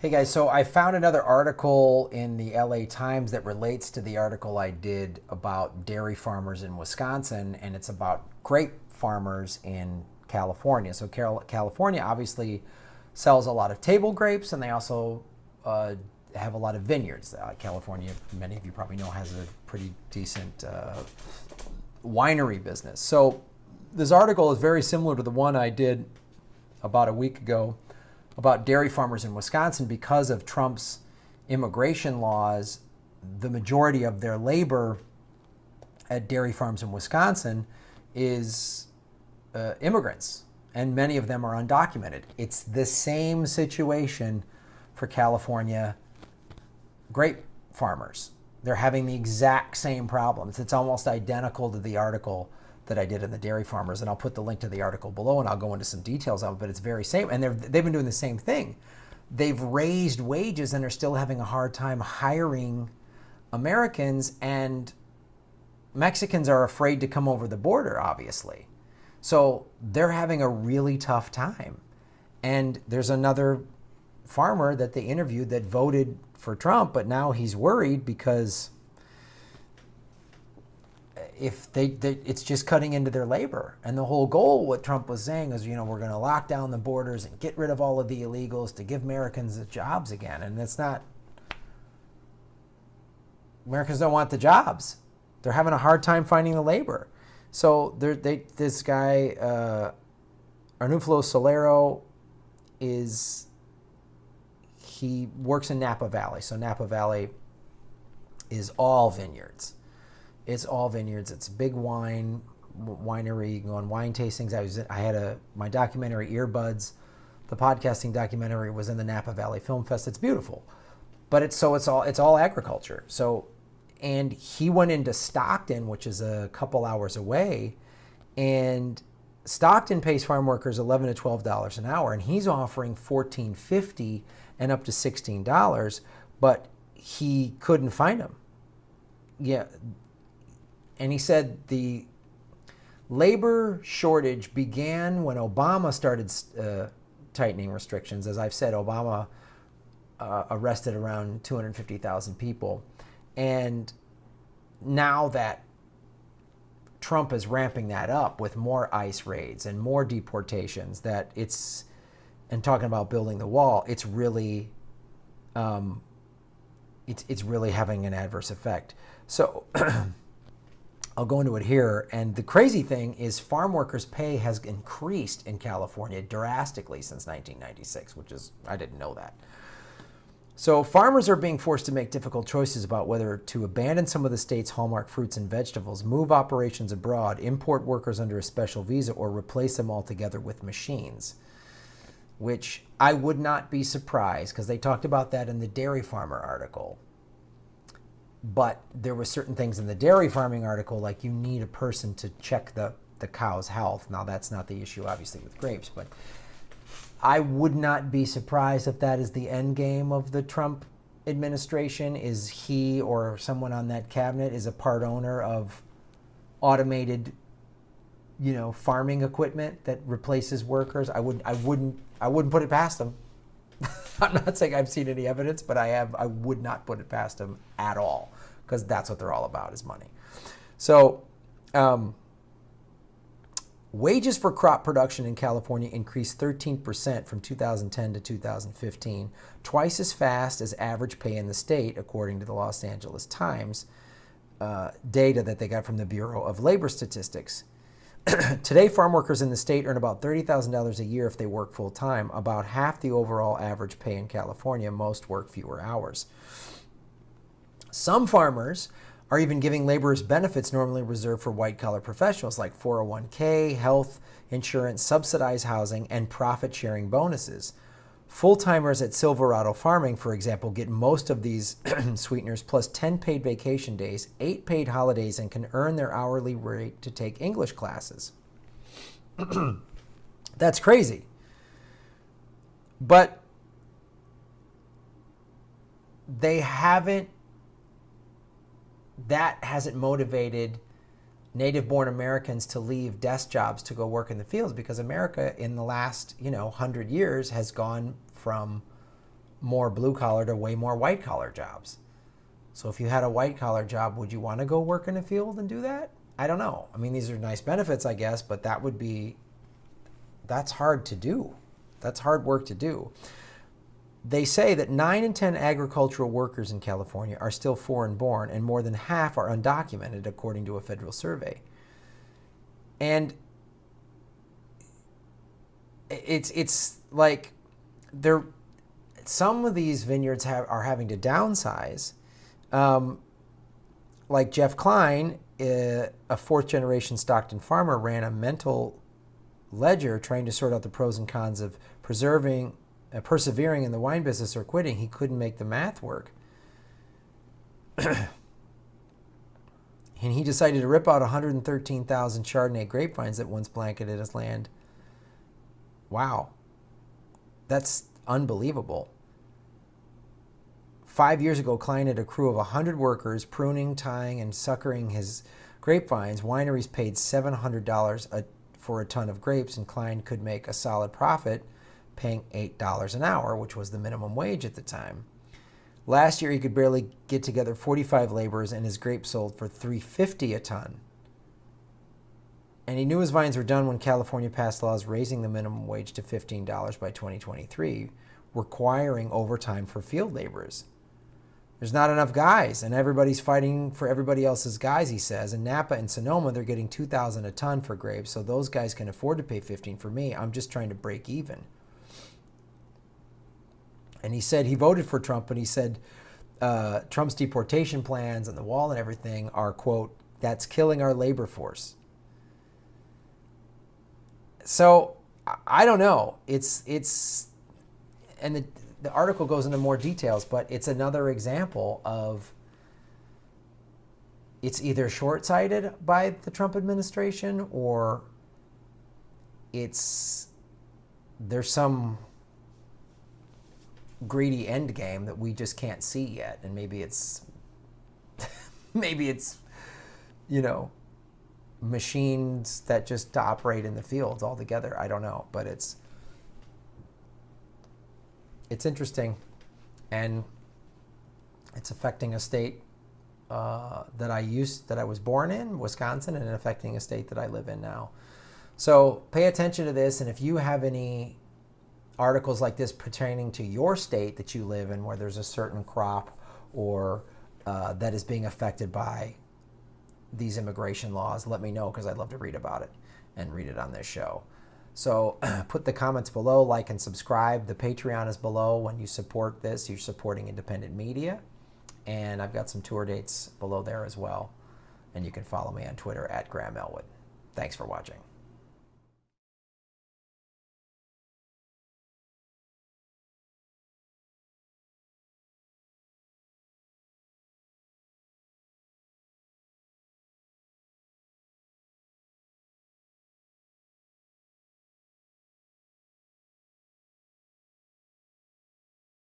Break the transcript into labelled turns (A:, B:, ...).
A: Hey guys, so I found another article in the LA Times that relates to the article I did about dairy farmers in Wisconsin, and it's about grape farmers in California. So California obviously sells a lot of table grapes, and they also have a lot of vineyards. California, many of you probably know, has a pretty decent winery business. So this article is very similar to the one I did about a week ago about dairy farmers in Wisconsin. Because of Trump's immigration laws, the majority of their labor at dairy farms in Wisconsin is immigrants, and many of them are undocumented. It's the same situation for California grape farmers. They're having the exact same problems. It's almost identical to the article that I did in the dairy farmers, and I'll put the link to the article below, and I'll go into some details of it, but it's very same, and they've been doing the same thing. They've raised wages and are still having a hard time hiring Americans, and Mexicans are afraid to come over the border, obviously. So they're having a really tough time. And there's another farmer that they interviewed that voted for Trump, but now he's worried because if it's just cutting into their labor. And the whole goal, what Trump was saying is, we're going to lock down the borders and get rid of all of the illegals to give Americans the jobs again. And that's not, Americans don't want the jobs. They're having a hard time finding the labor. So this guy, Arnulfo Solero, he works in Napa Valley. So Napa Valley is all vineyards. It's all vineyards. It's a big winery. You can go on wine tastings. I had my documentary Earbuds. The podcasting documentary was in the Napa Valley Film Fest. It's beautiful, but it's all agriculture. So, and he went into Stockton, which is a couple hours away, and Stockton pays farm workers $11 to $12 an hour, and he's offering $14.50 and up to $16, but he couldn't find them. Yeah. And he said the labor shortage began when Obama started tightening restrictions. As I've said, Obama arrested around 250,000 people. And now that Trump is ramping that up with more ICE raids and more deportations, and talking about building the wall, it's really it's really having an adverse effect. So I'll go into it here. And the crazy thing is farm workers' pay has increased in California drastically since 1996, I didn't know that. So farmers are being forced to make difficult choices about whether to abandon some of the state's hallmark fruits and vegetables, move operations abroad, import workers under a special visa, or replace them altogether with machines, which I would not be surprised, because they talked about that in the dairy farmer article. But there were certain things in the dairy farming article, like you need a person to check the cow's health. Now, that's not the issue, obviously, with grapes, but I would not be surprised if that is the end game of the Trump administration, is he or someone on that cabinet is a part owner of automated, farming equipment that replaces workers. I wouldn't put it past them. I'm not saying I've seen any evidence, but I would not put it past them at all, because that's what they're all about, is money. So wages for crop production in California increased 13% from 2010 to 2015, twice as fast as average pay in the state, according to the Los Angeles Times data that they got from the Bureau of Labor Statistics. Today, farm workers in the state earn about $30,000 a year if they work full-time, about half the overall average pay in California. Most work fewer hours. Some farmers are even giving laborers benefits normally reserved for white-collar professionals, like 401k, health insurance, subsidized housing, and profit-sharing bonuses. Full-timers at Silverado Farming, for example, get most of these sweeteners, plus 10 paid vacation days, 8 paid holidays, and can earn their hourly rate to take English classes. That's crazy. But that hasn't motivated native-born Americans to leave desk jobs to go work in the fields, because America in the last 100 years has gone from more blue collar to way more white collar jobs. So if you had a white collar job, would you want to go work in a field and do that? I don't know. I mean, these are nice benefits, I guess, but that's hard to do. That's hard work to do. They say that 9 in 10 agricultural workers in California are still foreign born, and more than half are undocumented, according to a federal survey. And it's like some of these vineyards are having to downsize. Like Jeff Klein, a fourth-generation Stockton farmer, ran a mental ledger trying to sort out the pros and cons of persevering in the wine business or quitting. He couldn't make the math work. And he decided to rip out 113,000 Chardonnay grapevines that once blanketed his land. Wow. That's unbelievable. 5 years ago, Klein had a crew of 100 workers pruning, tying, and suckering his grapevines. Wineries paid $700 for a ton of grapes, and Klein could make a solid profit paying $8 an hour, which was the minimum wage at the time. Last year, he could barely get together 45 laborers, and his grapes sold for $3.50 a ton. And he knew his vines were done when California passed laws raising the minimum wage to $15 by 2023, requiring overtime for field laborers. There's not enough guys, and everybody's fighting for everybody else's guys, he says. In Napa and Sonoma, they're getting $2,000 a ton for grapes, so those guys can afford to pay $15 for me. I'm just trying to break even. And he said he voted for Trump, and he said Trump's deportation plans and the wall and everything are, quote, that's killing our labor force. So I don't know. And the article goes into more details, but it's another example of it's either short-sighted by the Trump administration or there's some greedy end game that we just can't see yet, and maybe it's machines that just operate in the fields altogether. I don't know, but it's interesting, and it's affecting a state that I was born in, Wisconsin, and affecting a state that I live in now. So pay attention to this, and if you have any articles like this pertaining to your state that you live in, where there's a certain crop or that is being affected by these immigration laws, let me know, because I'd love to read about it and read it on this show. So put the comments below, like and subscribe. The Patreon is below. When you support this, you're supporting independent media. And I've got some tour dates below there as well. And you can follow me on Twitter @Graham Elwood. Thanks for watching.